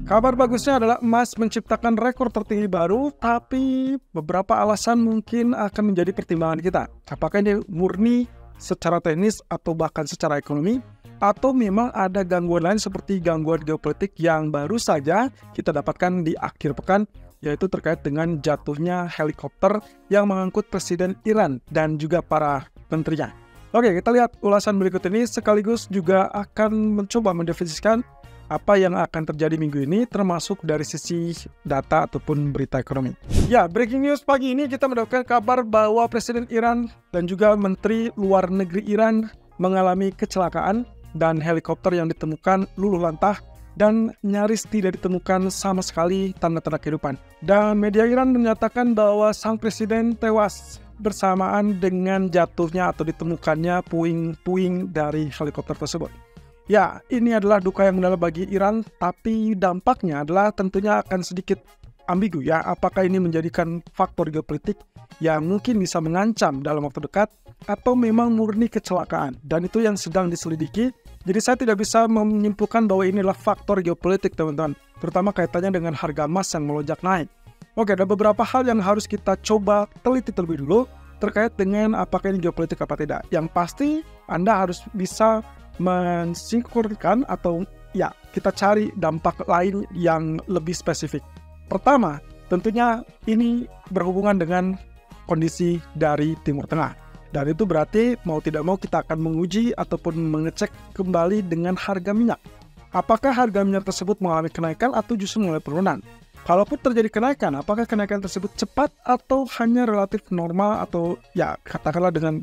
Kabar bagusnya adalah emas menciptakan rekor tertinggi baru, tapi beberapa alasan mungkin akan menjadi pertimbangan kita. Apakah ini murni secara teknis atau bahkan secara ekonomi, atau memang ada gangguan lain seperti gangguan geopolitik yang baru saja kita dapatkan di akhir pekan, yaitu terkait dengan jatuhnya helikopter yang mengangkut Presiden Iran dan juga para menterinya. Oke, kita lihat ulasan berikut ini sekaligus juga akan mencoba mendefinisikan apa yang akan terjadi minggu ini termasuk dari sisi data ataupun berita ekonomi. Ya, breaking news pagi ini kita mendapatkan kabar bahwa Presiden Iran dan juga Menteri Luar Negeri Iran mengalami kecelakaan dan helikopter yang ditemukan luluh lantah dan nyaris tidak ditemukan sama sekali tanda-tanda kehidupan. Dan media Iran menyatakan bahwa sang presiden tewas bersamaan dengan jatuhnya atau ditemukannya puing-puing dari helikopter tersebut. Ya, ini adalah duka yang mendalam bagi Iran, tapi dampaknya adalah tentunya akan sedikit ambigu ya. Apakah ini menjadikan faktor geopolitik yang mungkin bisa mengancam dalam waktu dekat, atau memang murni kecelakaan? Dan itu yang sedang diselidiki. Jadi saya tidak bisa menyimpulkan bahwa ini adalah faktor geopolitik, teman-teman. Terutama kaitannya dengan harga emas yang melonjak naik. Oke, ada beberapa hal yang harus kita coba teliti terlebih dulu terkait dengan apakah ini geopolitik apa tidak. Yang pasti, Anda harus bisa mensinkronkan atau ya kita cari dampak lain yang lebih spesifik. Pertama, tentunya ini berhubungan dengan kondisi dari Timur Tengah. Dan itu berarti mau tidak mau kita akan menguji ataupun mengecek kembali dengan harga minyak. Apakah harga minyak tersebut mengalami kenaikan atau justru mengalami penurunan? Kalaupun terjadi kenaikan, apakah kenaikan tersebut cepat atau hanya relatif normal atau ya katakanlah dengan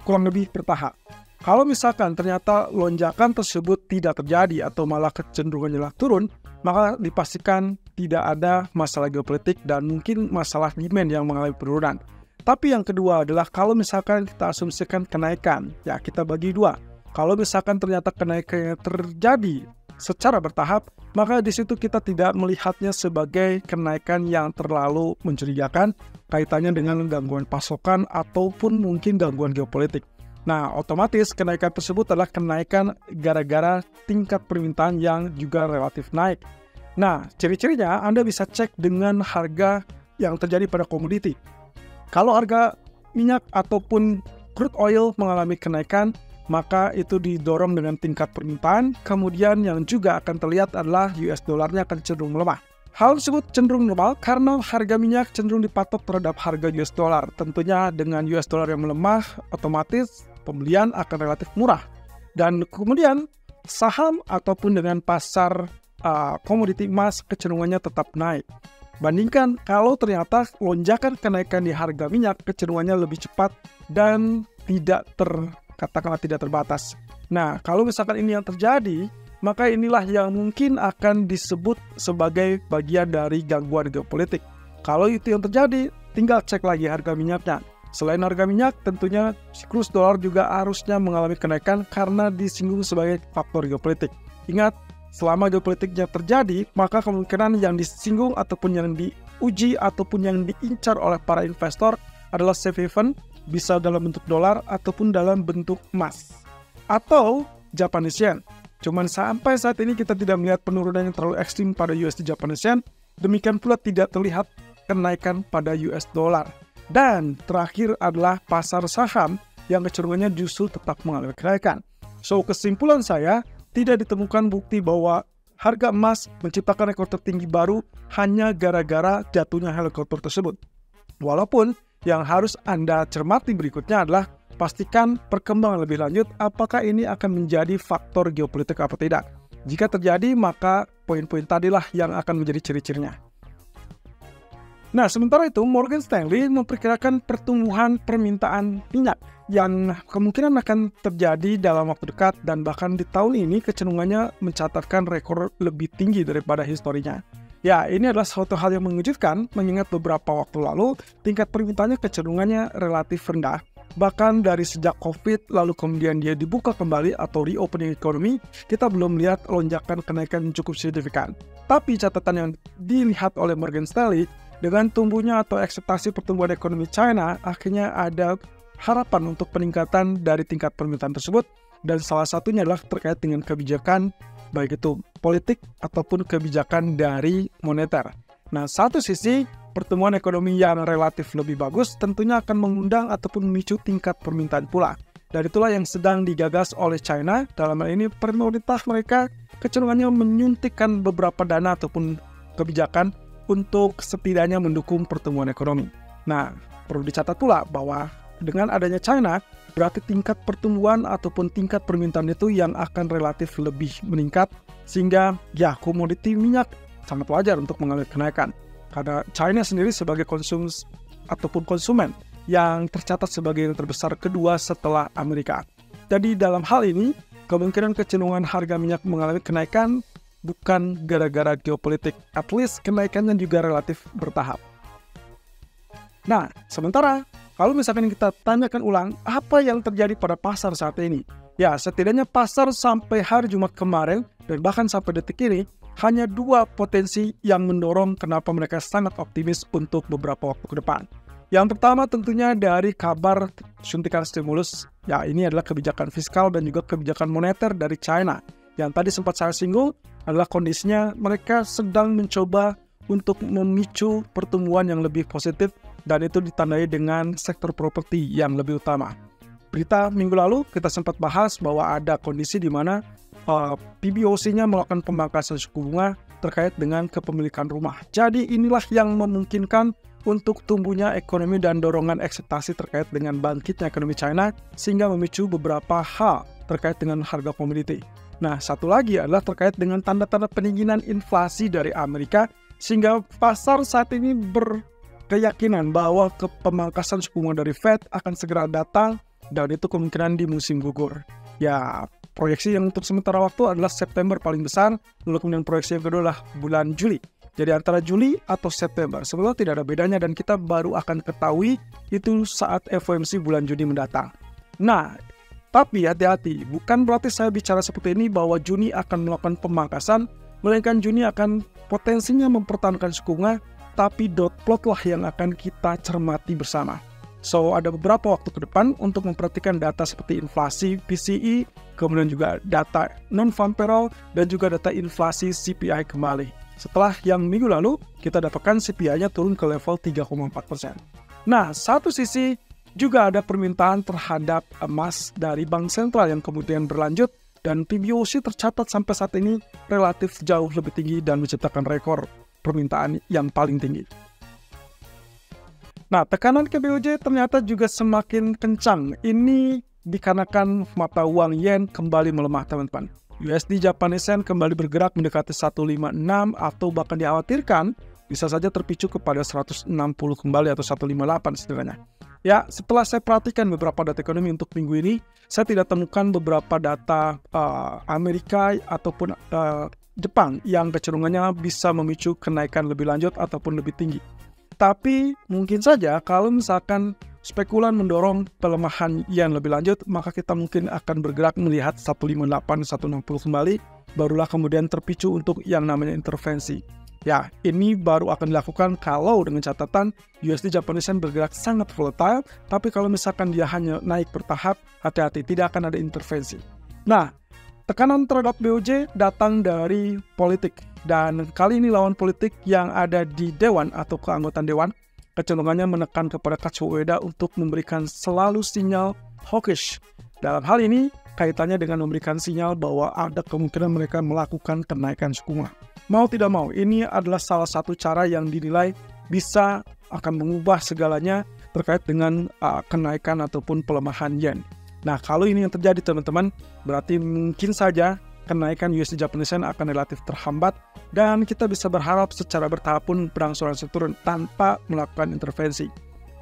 kurang lebih bertahap? Kalau misalkan ternyata lonjakan tersebut tidak terjadi atau malah kecenderungannya turun, maka dipastikan tidak ada masalah geopolitik dan mungkin masalah demand yang mengalami penurunan. Tapi yang kedua adalah kalau misalkan kita asumsikan kenaikan, ya kita bagi dua. Kalau misalkan ternyata kenaikannya terjadi secara bertahap, maka di situ kita tidak melihatnya sebagai kenaikan yang terlalu mencurigakan kaitannya dengan gangguan pasokan ataupun mungkin gangguan geopolitik. Nah, otomatis kenaikan tersebut adalah kenaikan gara-gara tingkat permintaan yang juga relatif naik. Nah, ciri-cirinya Anda bisa cek dengan harga yang terjadi pada komoditi. Kalau harga minyak ataupun crude oil mengalami kenaikan, maka itu didorong dengan tingkat permintaan. Kemudian yang juga akan terlihat adalah US dollarnya akan cenderung melemah. Hal tersebut cenderung normal karena harga minyak cenderung dipatok terhadap harga US dollar. Tentunya dengan US dollar yang melemah, otomatis pembelian akan relatif murah. Dan kemudian saham ataupun dengan pasar komoditi emas kecenderungannya tetap naik. Bandingkan kalau ternyata lonjakan kenaikan di harga minyak kecenderungannya lebih cepat dan tidak terbatas. Nah, kalau misalkan ini yang terjadi, maka inilah yang mungkin akan disebut sebagai bagian dari gangguan geopolitik. Kalau itu yang terjadi, tinggal cek lagi harga minyaknya. Selain harga minyak, tentunya siklus dolar juga harusnya mengalami kenaikan karena disinggung sebagai faktor geopolitik. Ingat, selama geopolitiknya terjadi, maka kemungkinan yang disinggung ataupun yang diuji ataupun yang diincar oleh para investor adalah safe haven, bisa dalam bentuk dolar ataupun dalam bentuk emas. Atau Japanese yen. Cuman sampai saat ini kita tidak melihat penurunan yang terlalu ekstrim pada USD Japanese yen, demikian pula tidak terlihat kenaikan pada US dollar. Dan terakhir adalah pasar saham yang kecenderungannya justru tetap mengalami kenaikan. So, kesimpulan saya, tidak ditemukan bukti bahwa harga emas menciptakan rekor tertinggi baru hanya gara-gara jatuhnya helikopter tersebut. Walaupun yang harus Anda cermati berikutnya adalah pastikan perkembangan lebih lanjut apakah ini akan menjadi faktor geopolitik atau tidak. Jika terjadi, maka poin-poin tadilah yang akan menjadi ciri-cirinya. Nah, sementara itu Morgan Stanley memperkirakan pertumbuhan permintaan minyak yang kemungkinan akan terjadi dalam waktu dekat dan bahkan di tahun ini kecenderungannya mencatatkan rekor lebih tinggi daripada historinya. Ya, ini adalah suatu hal yang mengejutkan mengingat beberapa waktu lalu tingkat permintaannya kecenderungannya relatif rendah. Bahkan dari sejak COVID lalu kemudian dia dibuka kembali atau reopening ekonomi, kita belum melihat lonjakan kenaikan cukup signifikan. Tapi catatan yang dilihat oleh Morgan Stanley, dengan tumbuhnya atau ekspektasi pertumbuhan ekonomi China, akhirnya ada harapan untuk peningkatan dari tingkat permintaan tersebut, dan salah satunya adalah terkait dengan kebijakan baik itu politik ataupun kebijakan dari moneter. Nah, satu sisi pertumbuhan ekonomi yang relatif lebih bagus tentunya akan mengundang ataupun memicu tingkat permintaan pula. Dan itulah yang sedang digagas oleh China. Dalam hal ini pemerintah mereka kecenderungannya menyuntikkan beberapa dana ataupun kebijakan untuk setidaknya mendukung pertumbuhan ekonomi. Nah, perlu dicatat pula bahwa dengan adanya China, berarti tingkat pertumbuhan ataupun tingkat permintaan itu yang akan relatif lebih meningkat, sehingga ya komoditi minyak sangat wajar untuk mengalami kenaikan. Karena China sendiri sebagai konsumen yang tercatat sebagai yang terbesar kedua setelah Amerika. Jadi dalam hal ini, kemungkinan kecenderungan harga minyak mengalami kenaikan bukan gara-gara geopolitik. At least kenaikannya juga relatif bertahap. Nah, sementara kalau misalkan kita tanyakan ulang apa yang terjadi pada pasar saat ini. Ya, setidaknya pasar sampai hari Jumat kemarin dan bahkan sampai detik ini hanya dua potensi yang mendorong kenapa mereka sangat optimis untuk beberapa waktu ke depan. Yang pertama tentunya dari kabar suntikan stimulus. Ya, ini adalah kebijakan fiskal dan juga kebijakan moneter dari China. Yang tadi sempat saya singgung adalah kondisinya mereka sedang mencoba untuk memicu pertumbuhan yang lebih positif dan itu ditandai dengan sektor properti yang lebih utama. Berita minggu lalu kita sempat bahas bahwa ada kondisi di mana PBOC-nya melakukan pemangkasan suku bunga terkait dengan kepemilikan rumah. Jadi inilah yang memungkinkan untuk tumbuhnya ekonomi dan dorongan ekspektasi terkait dengan bangkitnya ekonomi China sehingga memicu beberapa hal terkait dengan harga komoditi. Nah, satu lagi adalah terkait dengan tanda-tanda pendinginan inflasi dari Amerika sehingga pasar saat ini berkeyakinan bahwa pemangkasan suku bunga dari Fed akan segera datang dan itu kemungkinan di musim gugur. Ya, proyeksi yang untuk sementara waktu adalah September paling besar, lalu kemudian proyeksi yang kedua adalah bulan Juli. Jadi antara Juli atau September, sebetulnya tidak ada bedanya dan kita baru akan ketahui itu saat FOMC bulan Juni mendatang. Nah, tapi hati-hati, bukan berarti saya bicara seperti ini bahwa Juni akan melakukan pemangkasan, melainkan Juni akan potensinya mempertahankan suku bunga, tapi dot plot lah yang akan kita cermati bersama. So, ada beberapa waktu ke depan untuk memperhatikan data seperti inflasi PCE, kemudian juga data non-farm payroll, dan juga data inflasi CPI kembali. Setelah yang minggu lalu, kita dapatkan CPI-nya turun ke level 3,4%. Nah, satu sisi juga ada permintaan terhadap emas dari bank sentral yang kemudian berlanjut, dan PBOC tercatat sampai saat ini relatif jauh lebih tinggi dan menciptakan rekor permintaan yang paling tinggi. Nah, tekanan ke BOJ ternyata juga semakin kencang. Ini dikarenakan mata uang yen kembali melemah, teman-teman. USD Japanese Yen kembali bergerak mendekati 156 atau bahkan dikhawatirkan bisa saja terpicu kepada 160 kembali atau 158 setidaknya. Ya, setelah saya perhatikan beberapa data ekonomi untuk minggu ini, saya tidak temukan beberapa data Amerika ataupun Jepang yang kecenderungannya bisa memicu kenaikan lebih lanjut ataupun lebih tinggi. Tapi mungkin saja kalau misalkan spekulan mendorong pelemahan yen lebih lanjut, maka kita mungkin akan bergerak melihat 158, 160 kembali, barulah kemudian terpicu untuk yang namanya intervensi. Ya, ini baru akan dilakukan kalau dengan catatan USD Japanese Yen bergerak sangat volatile, tapi kalau misalkan dia hanya naik bertahap, hati-hati, tidak akan ada intervensi. Nah, tekanan terhadap BOJ datang dari politik, dan kali ini lawan politik yang ada di Dewan atau keanggotaan Dewan, kecenderungannya menekan kepada Kazuo Ueda untuk memberikan selalu sinyal hawkish. Dalam hal ini, kaitannya dengan memberikan sinyal bahwa ada kemungkinan mereka melakukan kenaikan suku bunga. Mau tidak mau, ini adalah salah satu cara yang dinilai bisa akan mengubah segalanya terkait dengan kenaikan ataupun pelemahan yen. Nah, kalau ini yang terjadi teman-teman, berarti mungkin saja kenaikan USD Japanese Yen akan relatif terhambat dan kita bisa berharap secara bertahap pun berangsur-angsur turun tanpa melakukan intervensi.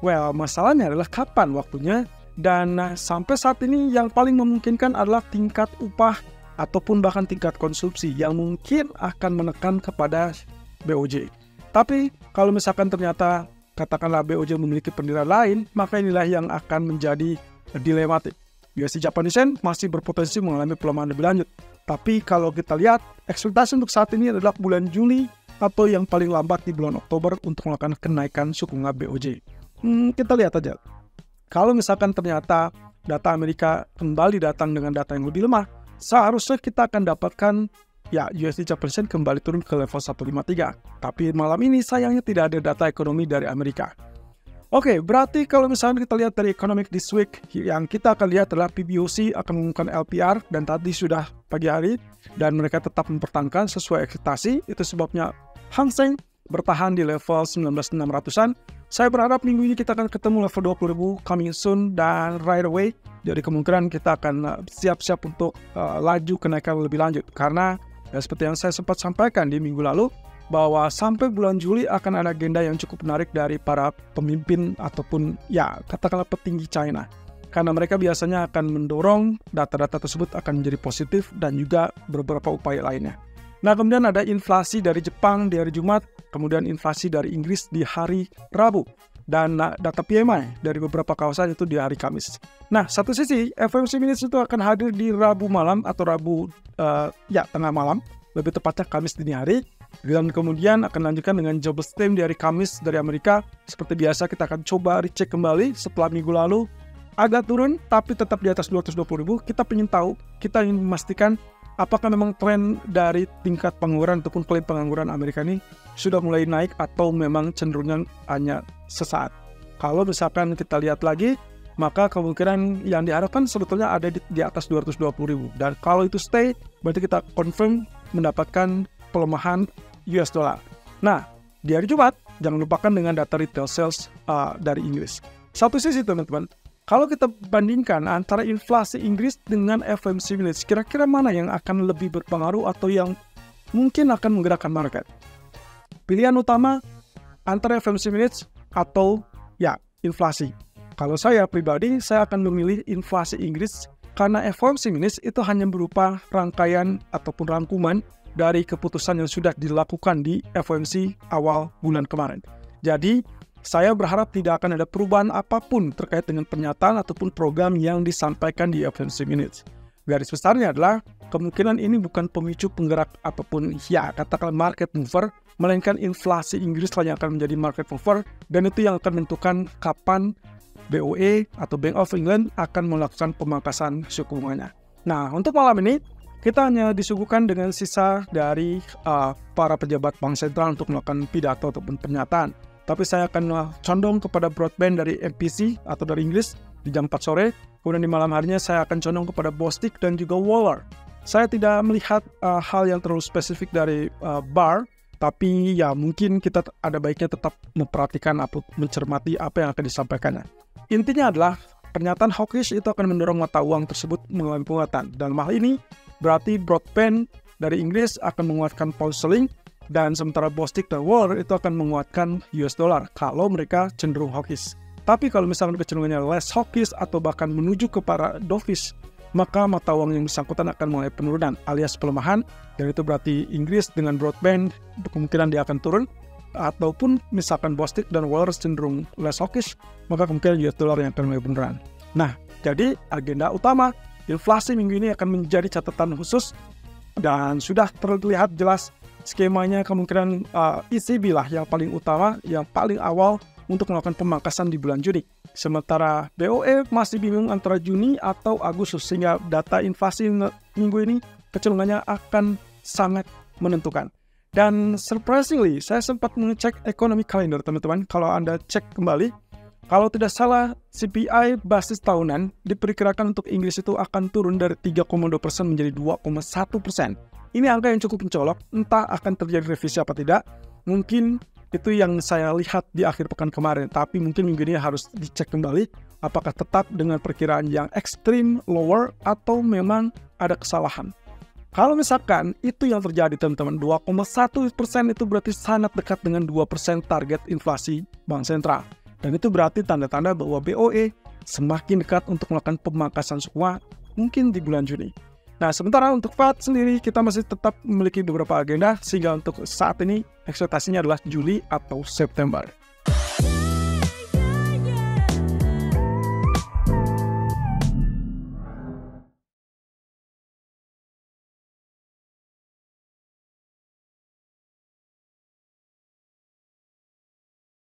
Well, masalahnya adalah kapan waktunya dan sampai saat ini yang paling memungkinkan adalah tingkat upah ataupun bahkan tingkat konsumsi yang mungkin akan menekan kepada BOJ. Tapi kalau misalkan ternyata katakanlah BOJ memiliki penilaian lain, maka inilah yang akan menjadi dilematik. USD Japanese Yen masih berpotensi mengalami pelemahan lebih lanjut. Tapi kalau kita lihat, ekspektasi untuk saat ini adalah bulan Juli atau yang paling lambat di bulan Oktober untuk melakukan kenaikan suku bunga BOJ. Kita lihat aja. Kalau misalkan ternyata data Amerika kembali datang dengan data yang lebih lemah, seharusnya kita akan dapatkan ya USD Japan Yen kembali turun ke level 153. Tapi malam ini sayangnya tidak ada data ekonomi dari Amerika. Oke, berarti kalau misalnya kita lihat dari Economic this week, yang kita akan lihat adalah PBOC akan mengumumkan LPR, dan tadi sudah pagi hari, dan mereka tetap mempertahankan sesuai ekspektasi. Itu sebabnya Hang Seng bertahan di level 19.600-an. Saya berharap minggu ini kita akan ketemu level 20.000 coming soon dan right away. Jadi kemungkinan kita akan siap-siap untuk laju kenaikan lebih lanjut. Karena ya, seperti yang saya sempat sampaikan di minggu lalu, bahwa sampai bulan Juli akan ada agenda yang cukup menarik dari para pemimpin ataupun ya katakanlah petinggi China. Karena mereka biasanya akan mendorong data-data tersebut akan menjadi positif dan juga beberapa upaya lainnya. Nah, kemudian ada inflasi dari Jepang di hari Jumat, kemudian inflasi dari Inggris di hari Rabu, dan data PMI dari beberapa kawasan itu di hari Kamis. Nah, satu sisi FOMC Minutes itu akan hadir di Rabu malam atau Rabu tengah malam, lebih tepatnya Kamis dini hari, dan kemudian akan lanjutkan dengan jobless claim di hari Kamis dari Amerika. Seperti biasa kita akan coba recheck kembali setelah minggu lalu agak turun tapi tetap di atas 220.000. Kita ingin tahu, kita ingin memastikan apakah memang tren dari tingkat pengangguran ataupun klaim pengangguran Amerika ini sudah mulai naik atau memang cenderungnya hanya sesaat. Kalau misalkan kita lihat lagi, maka kemungkinan yang diharapkan sebetulnya ada di atas 220.000. Dan kalau itu stay, berarti kita confirm mendapatkan pelemahan US dollar. Nah, di hari Jumat, jangan lupakan dengan data retail sales dari Inggris. Satu sisi teman-teman, kalau kita bandingkan antara inflasi Inggris dengan FOMC Minutes, kira-kira mana yang akan lebih berpengaruh atau yang mungkin akan menggerakkan market? Pilihan utama antara FOMC Minutes atau ya inflasi. Kalau saya pribadi, saya akan memilih inflasi Inggris karena FOMC Minutes itu hanya berupa rangkaian ataupun rangkuman dari keputusan yang sudah dilakukan di FOMC awal bulan kemarin. Jadi, saya berharap tidak akan ada perubahan apapun terkait dengan pernyataan ataupun program yang disampaikan di FOMC Minutes. Garis besarnya adalah kemungkinan ini bukan pemicu penggerak ataupun ya katakanlah market mover, melainkan inflasi Inggris lah yang akan menjadi market mover, dan itu yang akan menentukan kapan BOE atau Bank of England akan melakukan pemangkasan suku bunganya. Nah, untuk malam ini kita hanya disuguhkan dengan sisa dari para pejabat bank sentral untuk melakukan pidato ataupun pernyataan. Tapi saya akan condong kepada broadband dari MPC atau dari Inggris di jam 4 sore. Kemudian di malam harinya saya akan condong kepada Bostic dan juga Waller. Saya tidak melihat hal yang terlalu spesifik dari bar, tapi ya mungkin kita ada baiknya tetap memperhatikan atau mencermati apa yang akan disampaikannya. Intinya adalah pernyataan hawkish itu akan mendorong mata uang tersebut mengalami penguatan. Dalam hal ini berarti broadband dari Inggris akan menguatkan pound sterling, dan sementara Bostic dan Waller itu akan menguatkan US dollar kalau mereka cenderung hawkish. Tapi kalau misalnya kecenderungannya less hawkish atau bahkan menuju ke para dovish, maka mata uang yang bersangkutan akan mulai penurunan alias pelemahan, dan itu berarti Inggris dengan broadband kemungkinan dia akan turun, ataupun misalkan Bostic dan Waller cenderung less hawkish, maka kemungkinan US dollar yang akan mulai penurunan. Nah, jadi agenda utama inflasi minggu ini akan menjadi catatan khusus, dan sudah terlihat jelas skemanya kemungkinan ECB lah yang paling utama, yang paling awal untuk melakukan pemangkasan di bulan Juni. Sementara BOE masih bingung antara Juni atau Agustus, sehingga data inflasi minggu ini kecenderungannya akan sangat menentukan. Dan surprisingly, saya sempat mengecek economic calendar teman-teman. Kalau Anda cek kembali, kalau tidak salah CPI basis tahunan diperkirakan untuk Inggris itu akan turun dari 3,2% menjadi 2,1%. Ini angka yang cukup mencolok, entah akan terjadi revisi apa tidak. Mungkin itu yang saya lihat di akhir pekan kemarin, tapi mungkin minggu ini harus dicek kembali apakah tetap dengan perkiraan yang ekstrim lower atau memang ada kesalahan. Kalau misalkan itu yang terjadi teman-teman, 2,1% itu berarti sangat dekat dengan 2% target inflasi Bank Sentral. Dan itu berarti tanda-tanda bahwa BOE semakin dekat untuk melakukan pemangkasan suku bunga mungkin di bulan Juni. Nah, sementara untuk Fed sendiri kita masih tetap memiliki beberapa agenda, sehingga untuk saat ini ekspektasinya adalah Juli atau September.